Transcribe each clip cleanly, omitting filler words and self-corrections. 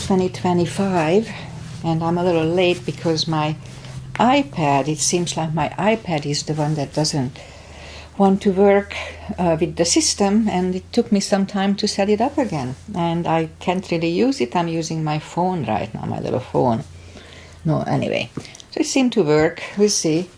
2025, and I'm a little late because my iPad, it seems like my iPad is the one that doesn't want to work with the system, and it took me some time to set it up again, and I can't really use it. I'm using my phone right now, my little phone. No, anyway, so it seemed to work. We'll see.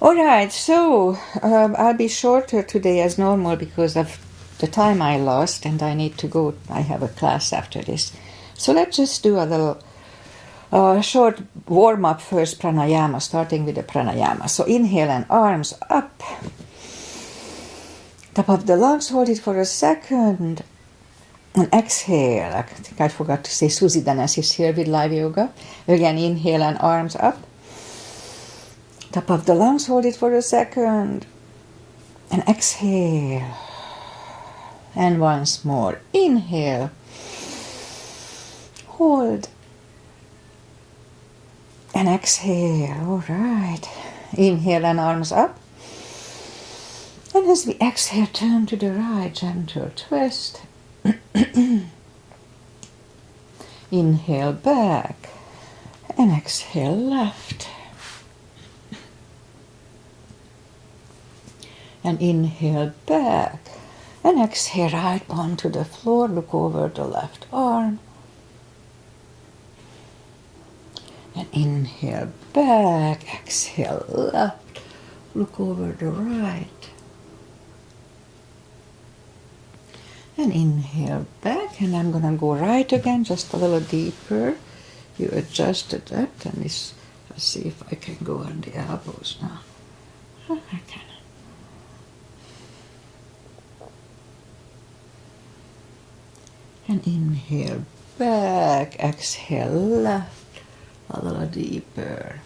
Alright, so I'll be shorter today as normal because of the time I lost, and I need to go. I have a class after this. So let's just do a little short warm-up first, pranayama, starting with the pranayama. So inhale and arms up. Top of the lungs, hold it for a second. And exhale. I think I forgot to say Susie Dennis is here with live yoga. Again, inhale and arms up. Top of the lungs, hold it for a second. And exhale. And once more. Inhale. Hold. And exhale. All right. Inhale and arms up. And as we exhale, turn to the right, gentle twist. Inhale back. And exhale left. And inhale back. And exhale right palm to the floor. Look over the left arm. And inhale back. Exhale left. Look over the right. And inhale back. And I'm going to go right again, just a little deeper. You adjusted that. And this, let's see if I can go on the elbows now. I can. And inhale back, exhale left, a little deeper.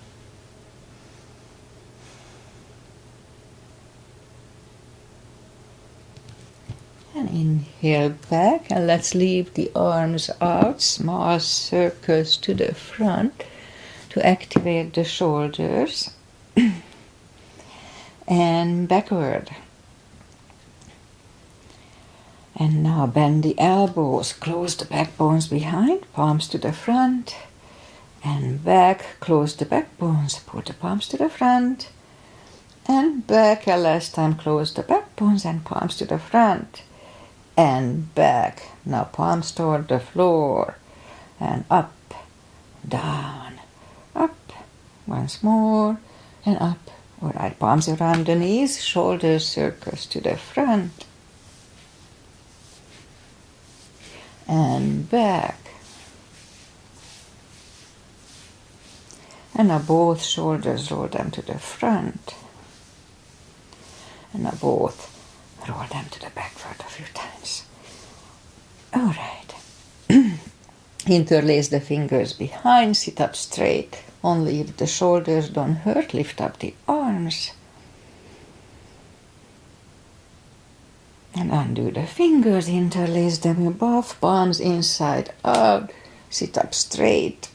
And inhale back, and let's leave the arms out, small circles to the front to activate the shoulders. And backward. And now bend the elbows, close the backbones behind, palms to the front, and back, close the backbones, put the palms to the front, and back, and last time close the backbones and palms to the front, and back. Now palms toward the floor, and up, down, up, once more, and up. All right, palms around the knees, shoulders circles to the front, and back. And now both shoulders, roll them to the front. And now both roll them to the backward a few times. All right. Interlace the fingers behind, sit up straight. Only if the shoulders don't hurt, lift up the arms. And undo the fingers, interlace them above, palms inside out, sit up straight.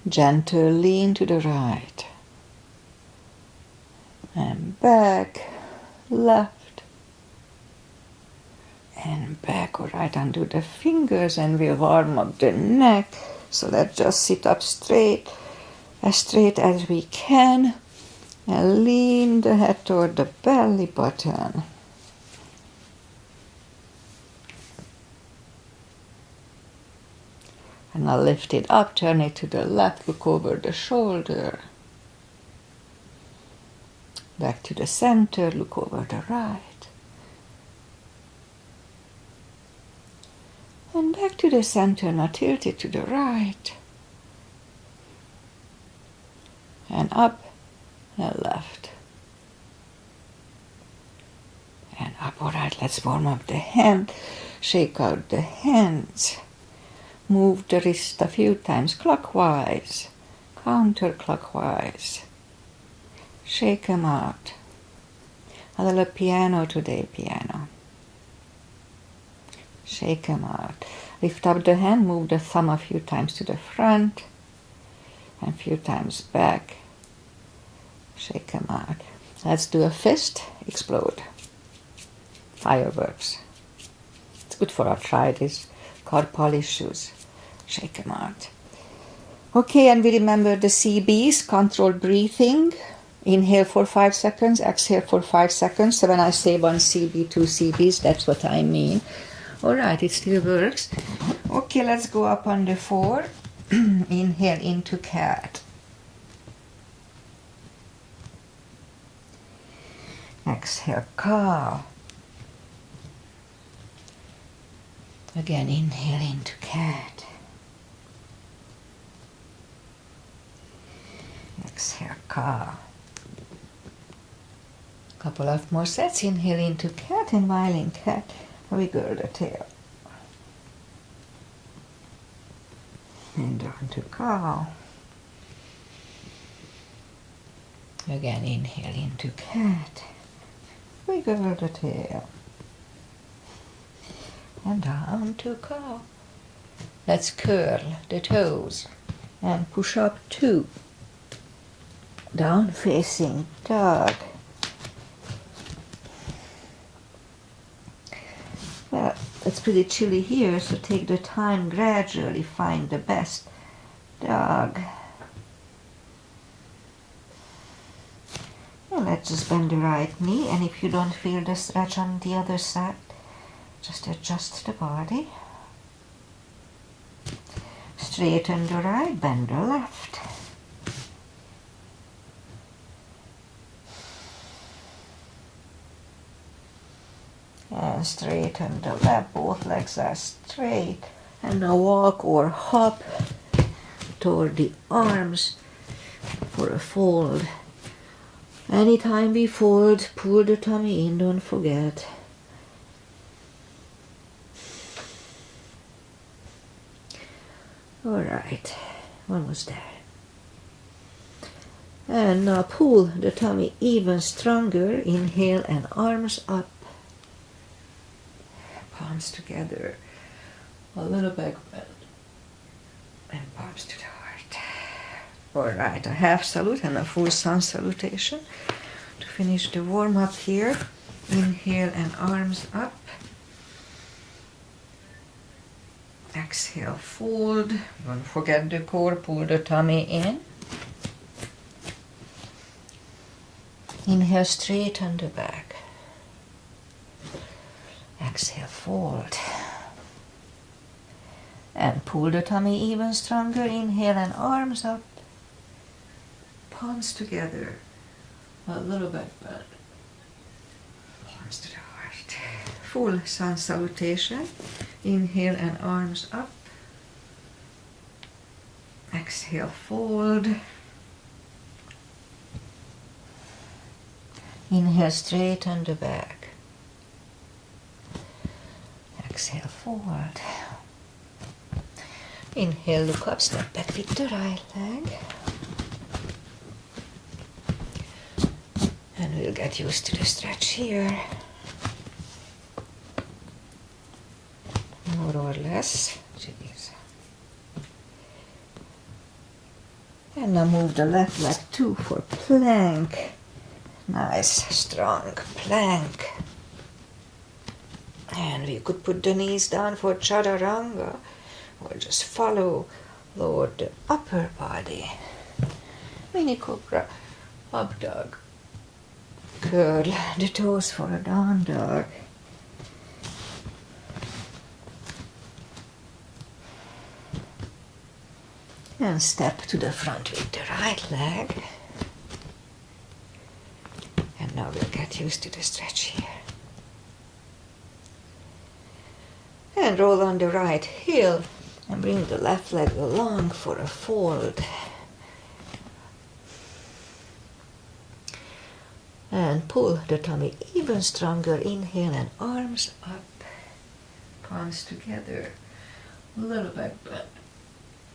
Gentle lean to the right. And back, left. And back, all right, undo the fingers and we'll warm up the neck. So let's just sit up straight as we can. And lean the head toward the belly button. And now lift it up, turn it to the left, look over the shoulder. Back to the center, look over the right. And back to the center, now tilt it to the right. And up and left. And up, all right, let's warm up the hand, shake out the hands. Move the wrist a few times clockwise, counterclockwise. Shake them out. A little piano today, piano. Shake them out. Lift up the hand, move the thumb a few times to the front and a few times back. Shake them out. Let's do a fist, explode. Fireworks. It's good for arthritis, carpal issues. Shake them out. Okay, and we remember the CBs, controlled breathing. Inhale for 5 seconds, exhale for 5 seconds. So when I say 1 CB, 2 CBs, that's what I mean. All right, it still works. Okay, let's go up on the 4. Inhale into cat. Exhale, cow. Again, inhale into cat. Exhale, cow. Couple of more sets. Inhale into cat, and while in cat, wiggle the tail. And down to cow. Again, inhale into cat. Wiggle the tail. And down to cow. Let's curl the toes and push up 2. Down facing dog. Well, it's pretty chilly here, so take the time, gradually find the best dog. And let's just bend the right knee, and if you don't feel the stretch on the other side, just adjust the body. Straighten the right, bend the left. And straighten the left, both legs are straight. And now walk or hop toward the arms for a fold. Anytime we fold, pull the tummy in, don't forget. Alright, almost there. And now pull the tummy even stronger. Inhale and arms up. Palms together. A little back bend. And palms to the heart. Alright, a half salute and a full sun salutation. To finish the warm up here. Inhale and arms up. Exhale, fold. Don't forget the core, pull the tummy in. Inhale, straighten the back. Exhale, fold. And pull the tummy even stronger. Inhale and arms up. Palms together. A little back bend. Palms to the heart. Full sun salutation. Inhale and arms up. Exhale, fold. Inhale, straighten the back. Exhale, forward. Inhale, look up, step back with the right leg. And we'll get used to the stretch here. More or less. Jeez. And now move the left leg too for plank. Nice, strong plank. And we could put the knees down for chaturanga, or just follow, lower the upper body. Mini cobra, up dog. Curl the toes for a down dog. And step to the front with the right leg. And now we'll get used to the stretch here. And roll on the right heel and bring the left leg along for a fold. And pull the tummy even stronger. Inhale and arms up. Palms together. A little back bend.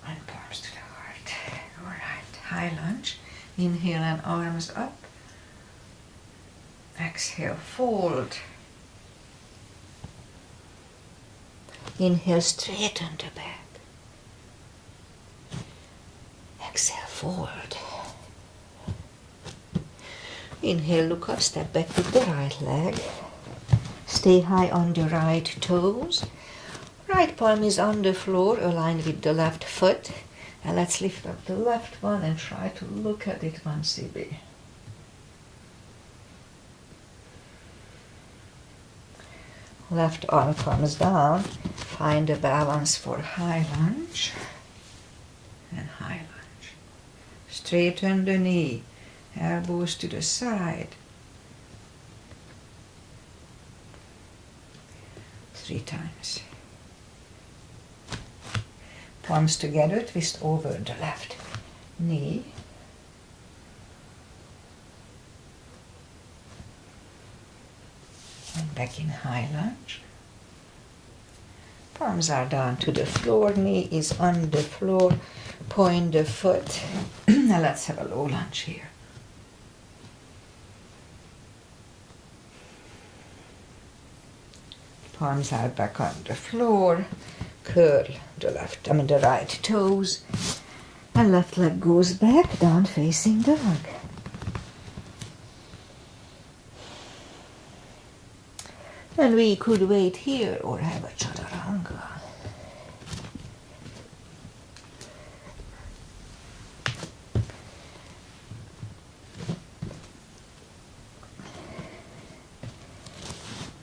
And palms to the heart. Alright, high lunge. Inhale and arms up. Exhale, fold. Inhale, straighten the back. Exhale, forward. Inhale, look up, step back with the right leg. Stay high on the right toes. right palm is on the floor, aligned with the left foot. And let's lift up the left one and try to look at it once a bit. Left arm comes down. Find a balance for high lunge and high lunge. Straighten the knee, elbows to the side. 3 times. Palms together, twist over the left knee. And back in high lunge. Palms are down to the floor, knee is on the floor, point the foot. Now let's have a low lunge here. Palms are back on the floor, curl the right toes, and left leg goes back, down facing dog. And we could wait here or have a chaturanga.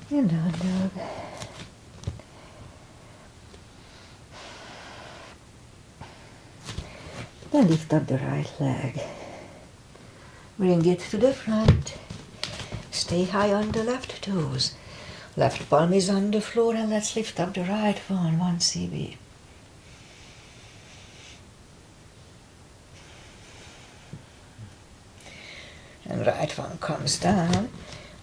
And down dog. Then lift up the right leg. Bring it to the front. Stay high on the left toes. Left palm is on the floor, and let's lift up the right one, 1 cb. And right one comes down.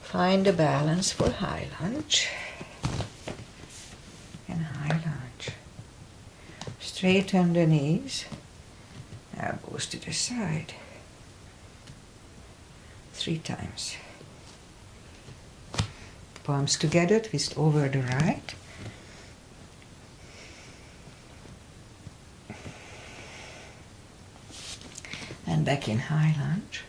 Find a balance for high lunge and high lunge. Straighten the knees, elbows to the side. 3 times. Palms together, twist over the right. And back in high lunge.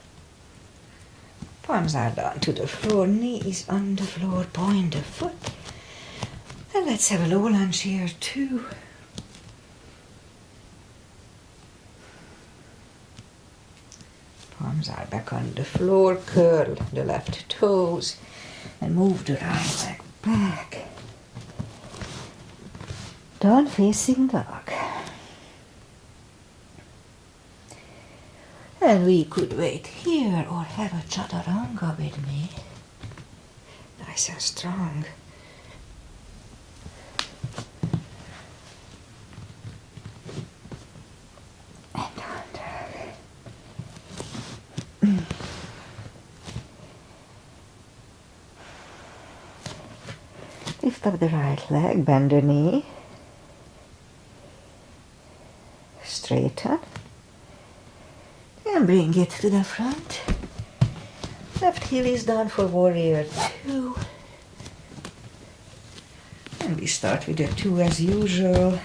Palms are down to the floor, knee is on the floor, point the foot. And let's have a low lunge here too. Palms are back on the floor, curl the left toes. And move the right leg back. Down facing dog. And we could wait here or have a chaturanga with me. Nice and strong. And down dog. Lift up the right leg, bend the knee, straighten, and bring it to the front. Left heel is down for warrior 2. And we start with the 2 as usual.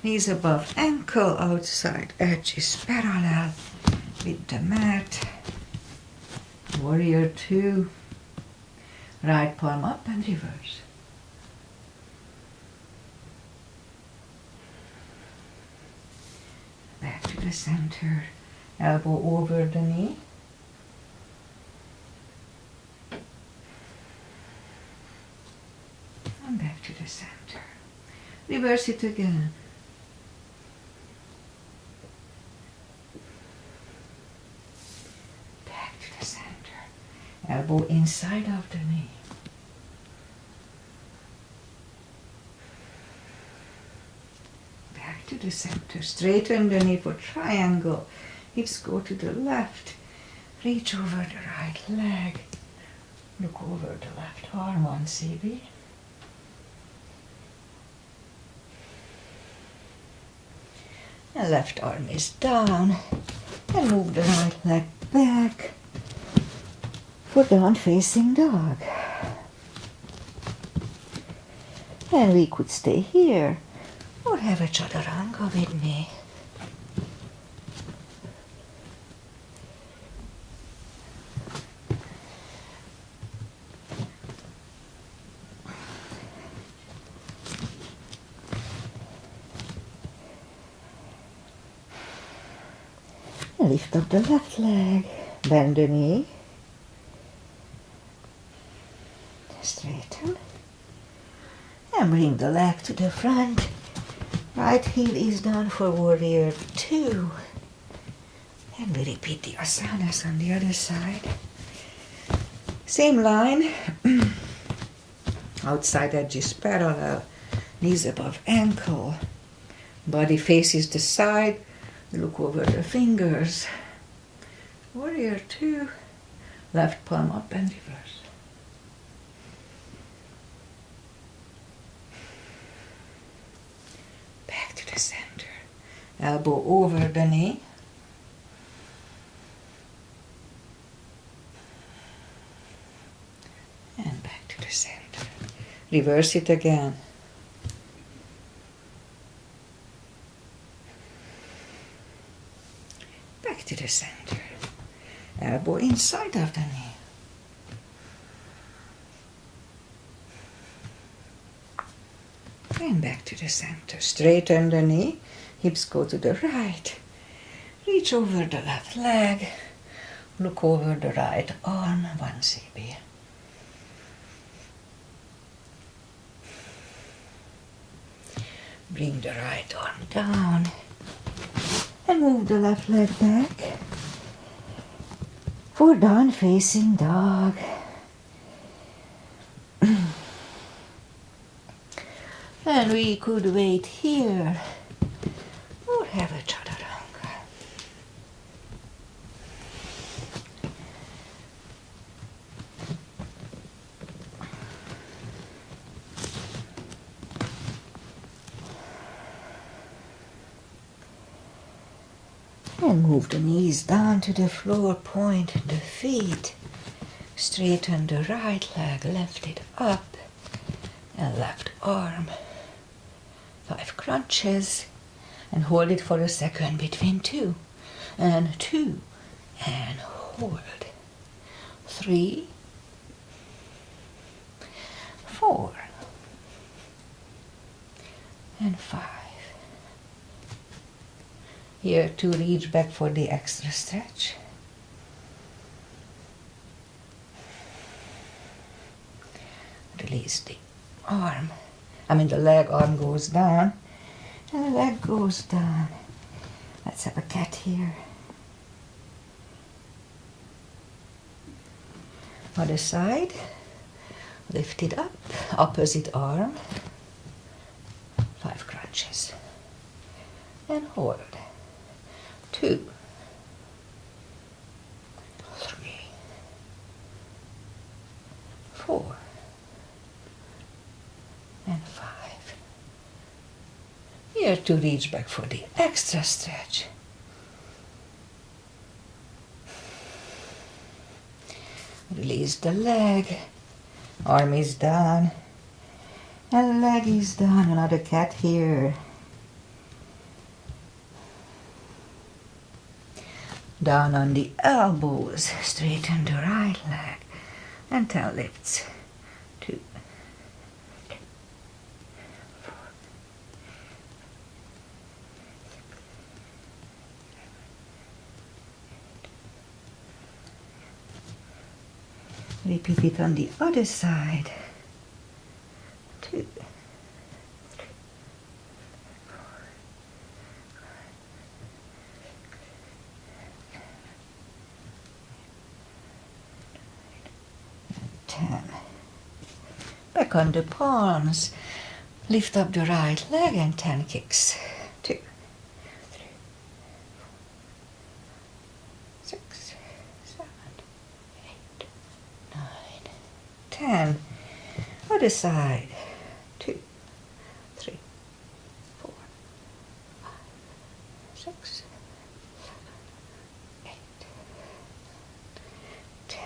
Knees above ankle, outside edge is parallel with the mat. Warrior 2. Right palm up and reverse. Back to the center, elbow over the knee. And back to the center. Reverse it again. Back to the center. Elbow inside of the knee. To the center, straighten the knee for triangle, hips go to the left, reach over the right leg, look over the left arm, 1 cb. And left arm is down, and move the right leg back for down facing dog. And we could stay here. Or have a chaturanga with me. And lift up the left leg, bend the knee, straighten, and bring the leg to the front. Right heel is down for warrior 2. And we repeat the asanas on the other side. Same line, outside edge is parallel, knees above ankle, body faces the side, look over the fingers. Warrior 2, left palm up and reverse. Back to the center, elbow over the knee. And back to the center. Reverse it again. Back to the center. Elbow inside of the knee. And back to the center. Straighten the knee. Hips go to the right. Reach over the left leg. Look over the right arm. 1 CB. Bring the right arm down and move the left leg back for down facing dog. And we could wait here or have a chaturanga. And move the knees down to the floor, point the feet. Straighten the right leg, lift it up, and left arm. 5 crunches, and hold it for a second between 2, and 2, and hold. 3, 4, and 5. Here to reach back for the extra stretch. Release the arm. The leg arm goes down and the leg goes down. Let's have a cat here. Other side. Lift it up. Opposite arm. 5 crunches. And hold. 2, 3, 4, and 5. Here to reach back for the extra stretch. Release the leg, arm is down, and leg is down. Another cat here. Down on the elbows, straighten the right leg, and 10 lifts. 2, 3, 4, 6, 7, 8. Repeat it on the other side. 2, 3, 4, 10. Back on the palms. Lift up the right leg and 10 kicks. 2, 3, 4, 6, 7, 8, 9, 10. Other side. 2, 3, 4, 5, 6, 7, 8, 10.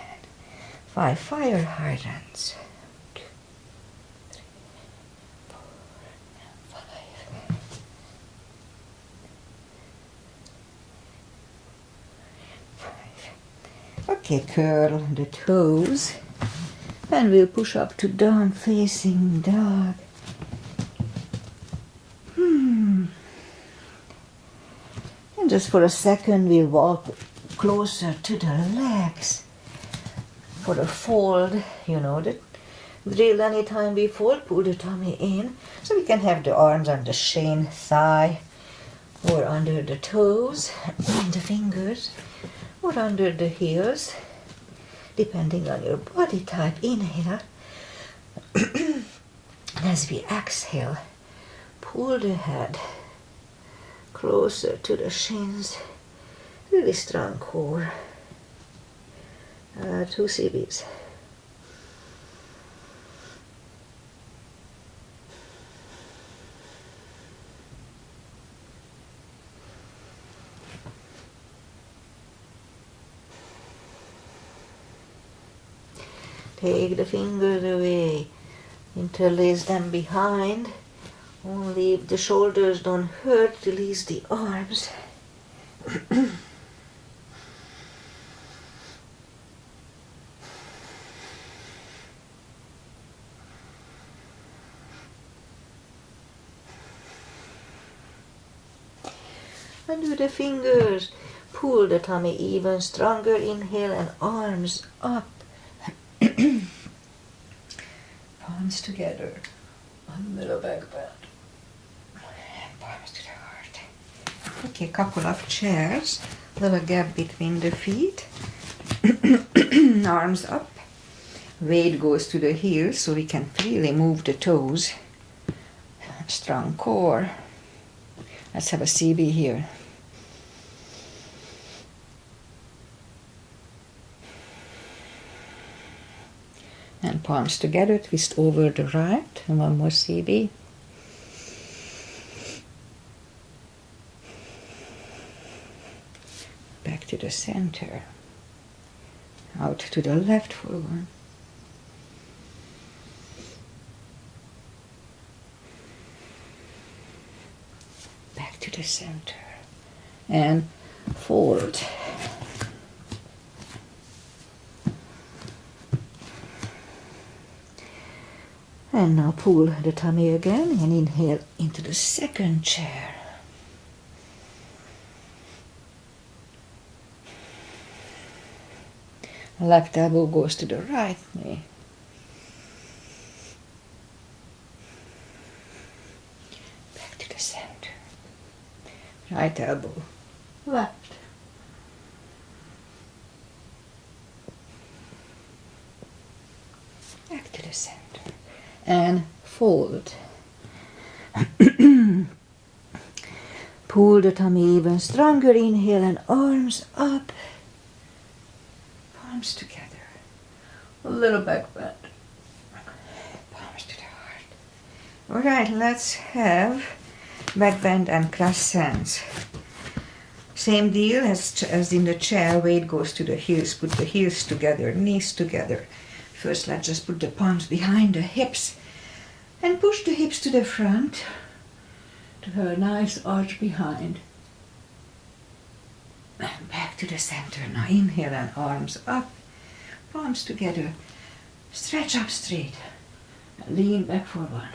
5 fire hydrants. 2, 3, 4, and 5. 5. Okay, curl the toes. And we'll push up to down facing dog. And just for a second we'll walk closer to the legs. For a fold, you know the drill. Anytime we fold, pull the tummy in. So we can have the arms on the shin, thigh, or under the toes, and the fingers, or under the heels, depending on your body type. Inhale. As we exhale, pull the head closer to the shins. Really strong core. 2 CBs. Take the fingers away. Interlace them behind. Only if the shoulders don't hurt, release the arms. Under the fingers, pull the tummy even stronger. Inhale and arms up. Palms together. A little back bend. Palms to the heart. Okay, couple of chairs. Little gap between the feet. Arms up. Weight goes to the heels so we can freely move the toes. Strong core. Let's have a CB here. And palms together, twist over the right, and one more CB. Back to the center. Out to the left for one. Back to the center. And fold. And now pull the tummy again and inhale into the second chair. Left elbow goes to the right knee. Back to the center. Right elbow, left. Back to the center. And fold. Pull the tummy even stronger. Inhale and arms up. Palms together. A little back bend. Palms to the heart. Alright, let's have back bend and crescents. Same deal as in the chair. Weight goes to the heels. Put the heels together, knees together. First, let's just put the palms behind the hips and push the hips to the front to have a nice arch behind. And back to the center. Now inhale and arms up, palms together. Stretch up straight and lean back for one.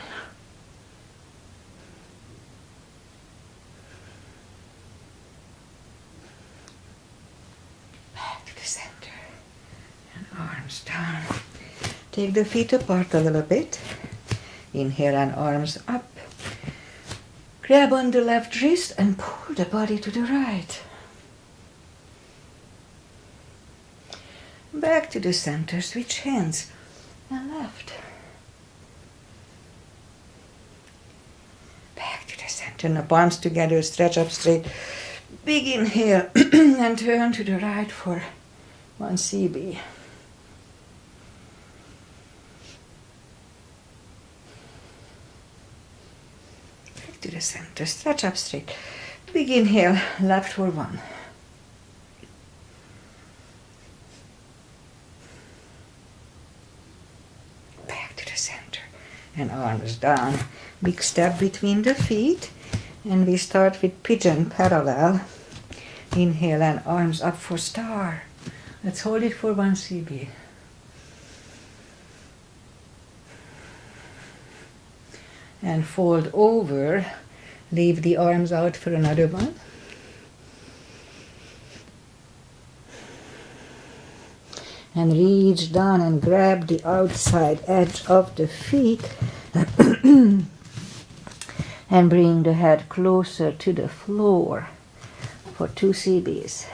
Back to the center and arms down. Take the feet apart a little bit. Inhale and arms up. Grab on the left wrist and pull the body to the right. Back to the center. Switch hands and left. Back to the center. Now palms together. Stretch up straight. Big inhale and turn to the right for one CB. To the center, stretch up straight. Big inhale, left for one. Back to the center and arms down. Big step between the feet, and we start with pigeon parallel. Inhale and arms up for star. Let's hold it for one CB. And fold over, leave the arms out for another one. and reach down and grab the outside edge of the feet and bring the head closer to the floor for 2 CBs.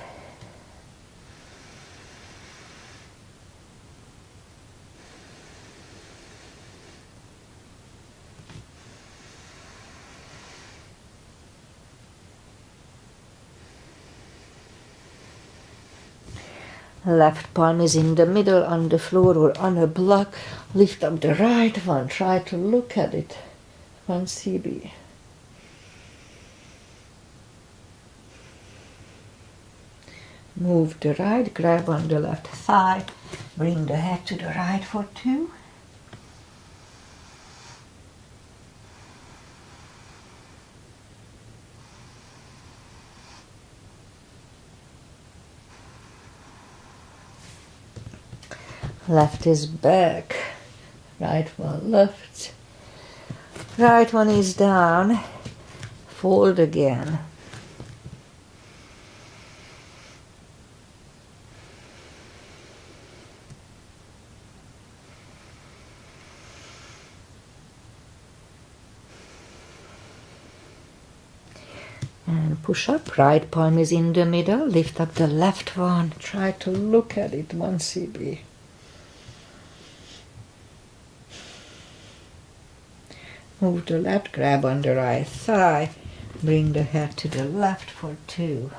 Left palm is in the middle on the floor or on a block. Lift up the right one. Try to look at it. 1 CB. Move the right, grab on the left thigh. Bring the head to the right for 2. Left is back, right one left, right one is down, fold again. And push up, right palm is in the middle, lift up the left one, try to look at it, 1 CB. Move the left, grab on the right thigh, bring the head to the left for 2.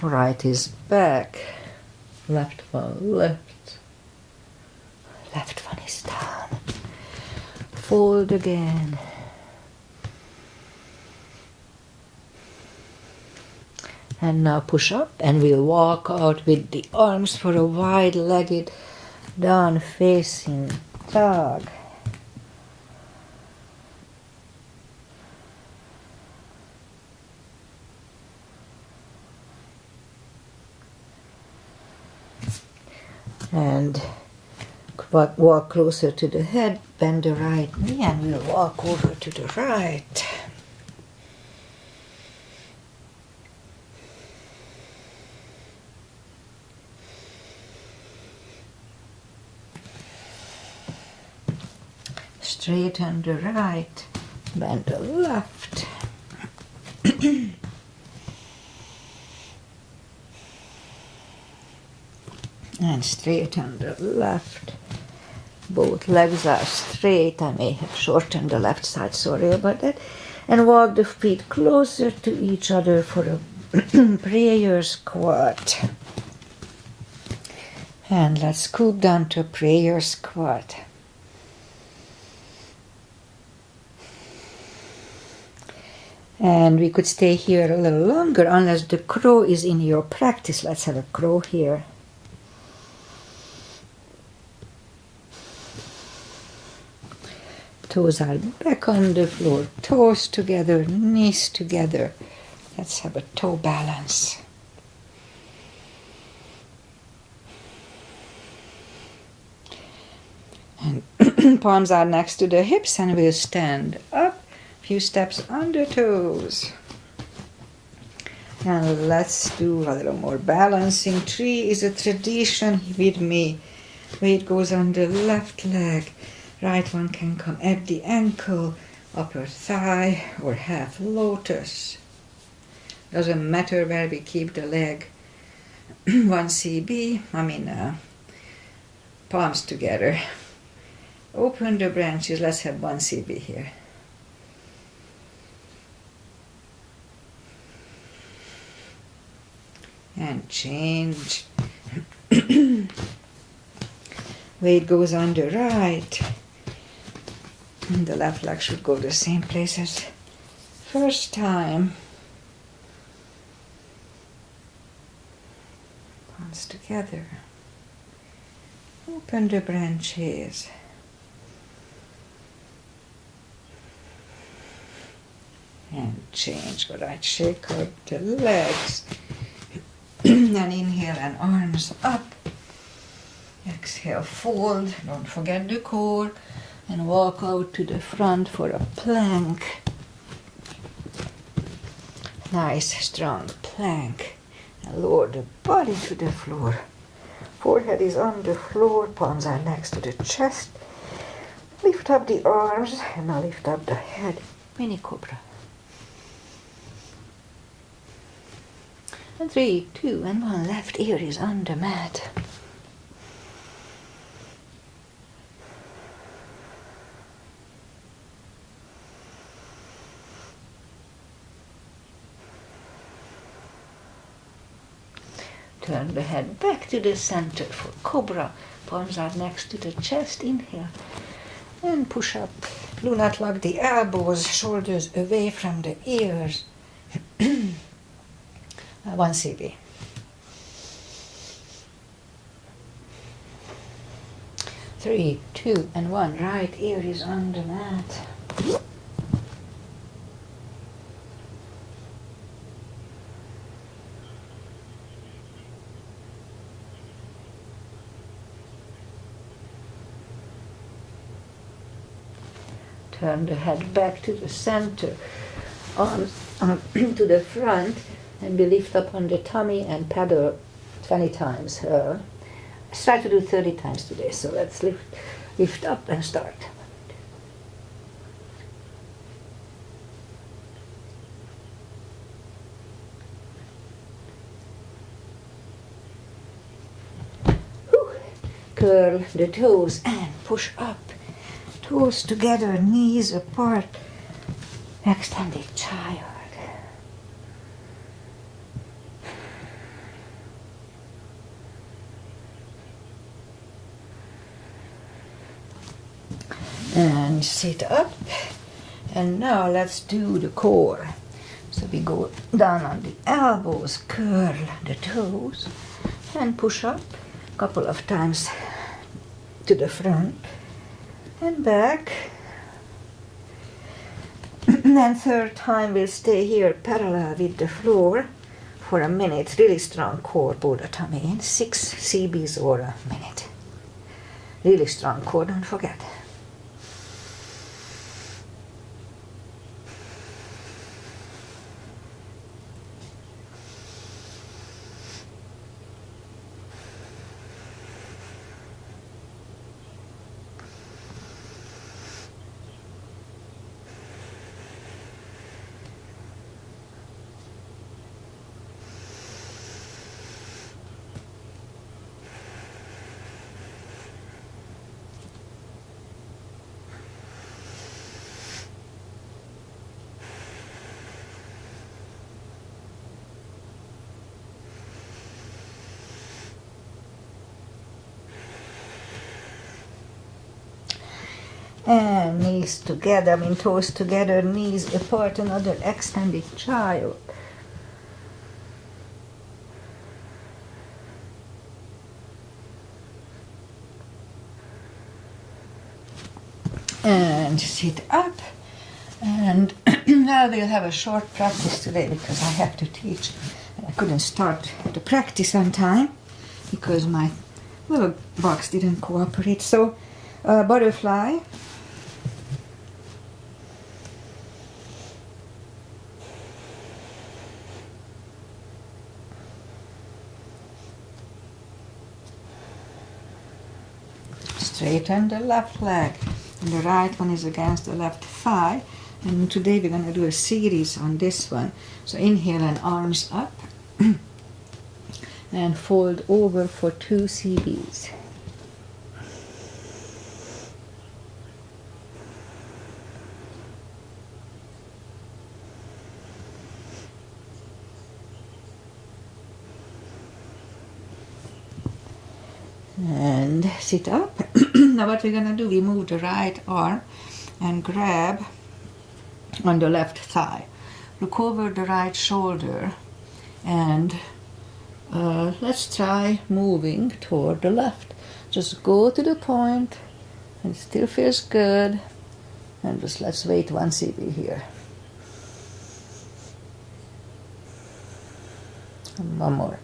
Right is back, left one left, left one is down. Fold again. And now push up and we'll walk out with the arms for a wide-legged down-facing dog. And walk closer to the head, bend the right knee, and we'll walk over to the right. Straighten the right, bend the left. And straighten the left. Both legs are straight. I may have shortened the left side, sorry about that. And walk the feet closer to each other for a prayer squat. And let's scoop down to a prayer squat. And we could stay here a little longer unless the crow is in your practice. Let's have a crow here. Toes are back on the floor, toes together, knees together. Let's have a toe balance. And palms are next to the hips and we'll stand up. Few steps on the toes. And let's do a little more balancing. 3 is a tradition with me. Weight goes on the left leg. Right one can come at the ankle, upper thigh, or half lotus. Doesn't matter where we keep the leg. 1 CB, palms together. Open the branches, let's have 1 CB here. And change. Weight goes on the right. And the left leg should go the same place as first time. Palms together. Open the branches. And change. All right, shake out the legs. And inhale and arms up. Exhale, fold, don't forget the core, and walk out to the front for a plank. Nice, strong plank. And lower the body to the floor. Forehead is on the floor, palms are next to the chest. Lift up the arms, and now lift up the head. Mini cobra. And 3, 2, and 1. Left ear is on the mat. Turn the head back to the center for cobra. Palms are next to the chest. Inhale and push up. Do not lock the elbows, shoulders away from the ears. 1 CB. 3, 2, and 1. Right ear is on the mat. Turn the head back to the center, arms to the front, and we lift up on the tummy and paddle 20 times. Let's try to do 30 times today, so let's lift up and start. Whew. Curl the toes and push up. Toes together, knees apart. Extended child. And sit up. And now let's do the core. So we go down on the elbows, curl the toes, and push up a couple of times to the front. And back. Then third time we'll stay here parallel with the floor for a minute. Really strong core, pull the tummy in. 6 CBs or a minute. Really strong core, don't forget. And knees together, toes together, knees apart, another extended child. And sit up. And now we'll have a short practice today because I have to teach. I couldn't start the practice on time because my little box didn't cooperate. So, butterfly. Straighten the left leg, and the right one is against the left thigh. And today we're going to do a series on this one. So inhale and arms up, and fold over for 2 CBs. And sit up. Now what we're going to do, we move the right arm and grab on the left thigh. Look over the right shoulder and let's try moving toward the left. Just go to the point and it still feels good. And just let's wait 1 CB here. And 1 more.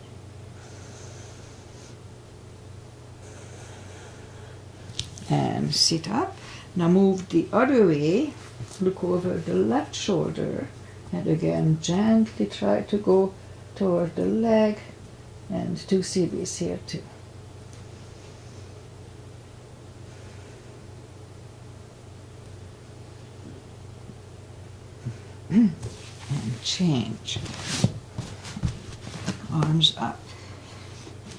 and sit up. Now move the other way, look over the left shoulder, and again gently try to go toward the leg, and 2 CBs here too. And change. Arms up.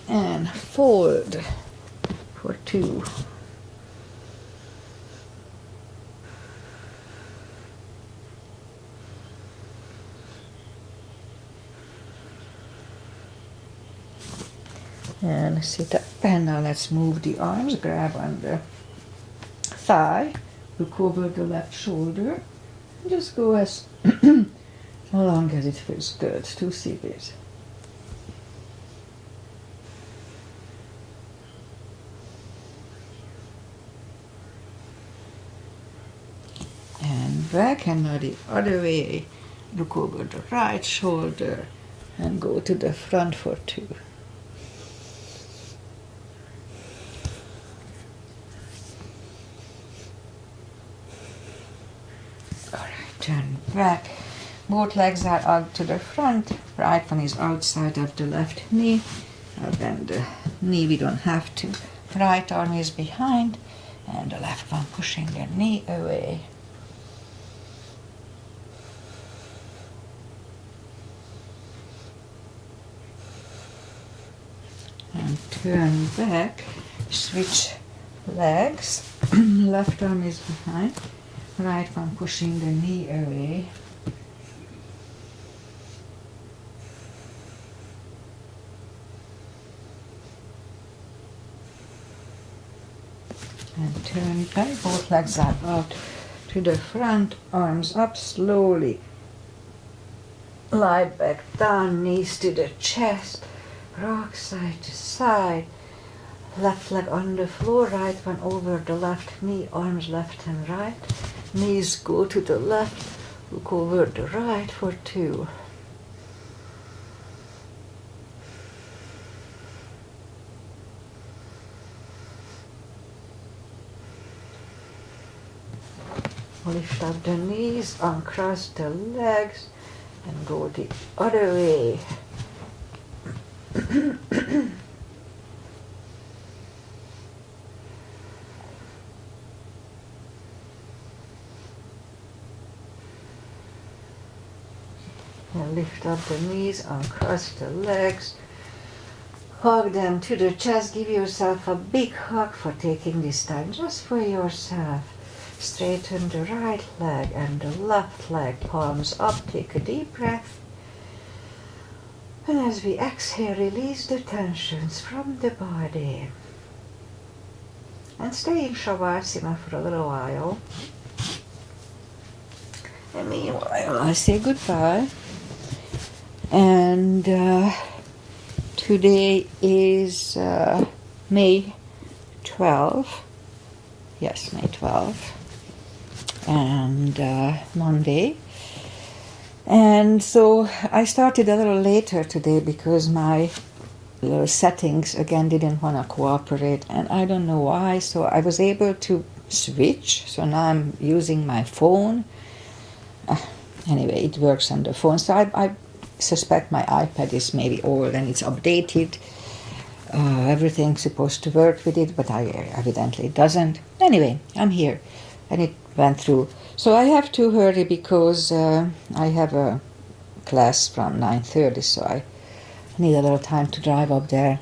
And fold for 2. And sit up, and now let's move the arms, grab on the thigh, look over the left shoulder, and just go as long as it feels good, 2 CBs. And back, and now the other way, look over the right shoulder, and go to the front for 2. Turn back, both legs are out to the front, right one is outside of the left knee, bend the knee, we don't have to, right arm is behind, and the left one pushing the knee away. And turn back, switch legs, left arm is behind, right one pushing the knee away. And turn back, both legs are out to the front, arms up slowly. Lie back down, knees to the chest, rock side to side. Left leg on the floor, right one over the left knee, arms left and right. Knees go to the left, look over the right for 2. Lift up the knees, uncross the legs, and go the other way. And lift up the knees, uncross the legs, hug them to the chest, give yourself a big hug for taking this time just for yourself. Straighten the right leg and the left leg, palms up, take a deep breath. And as we exhale, release the tensions from the body. And stay in Shavasana for a little while. And meanwhile, I say goodbye. And today is May 12. Yes, May 12. And Monday. And so I started a little later today because my settings again didn't want to cooperate, and I don't know why. So I was able to switch. So now I'm using my phone. Anyway, it works on the phone. So I suspect my iPad is maybe old and it's updated. Everything's supposed to work with it, but evidently it doesn't. Anyway, I'm here, and it went through. So I have to hurry because I have a class from 9:30, so I need a little time to drive up there.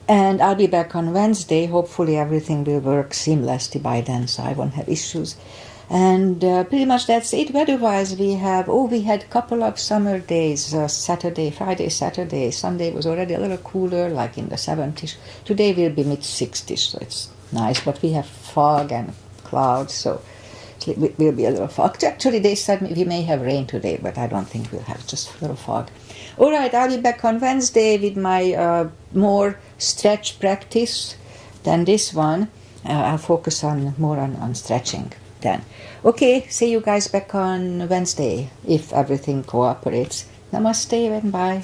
And I'll be back on Wednesday. Hopefully everything will work seamlessly by then, so I won't have issues. And pretty much that's it. Weather-wise, we had a couple of summer days, Friday, Saturday. Sunday was already a little cooler, like in the 70s. Today will be mid-60s, so it's nice. But we have fog and clouds, so it will be a little fog. Actually, they said we may have rain today, but I don't think we'll have just a little fog. All right, I'll be back on Wednesday with my more stretch practice than this one. I'll focus more on stretching then. Okay, see you guys back on Wednesday if everything cooperates. Namaste and bye.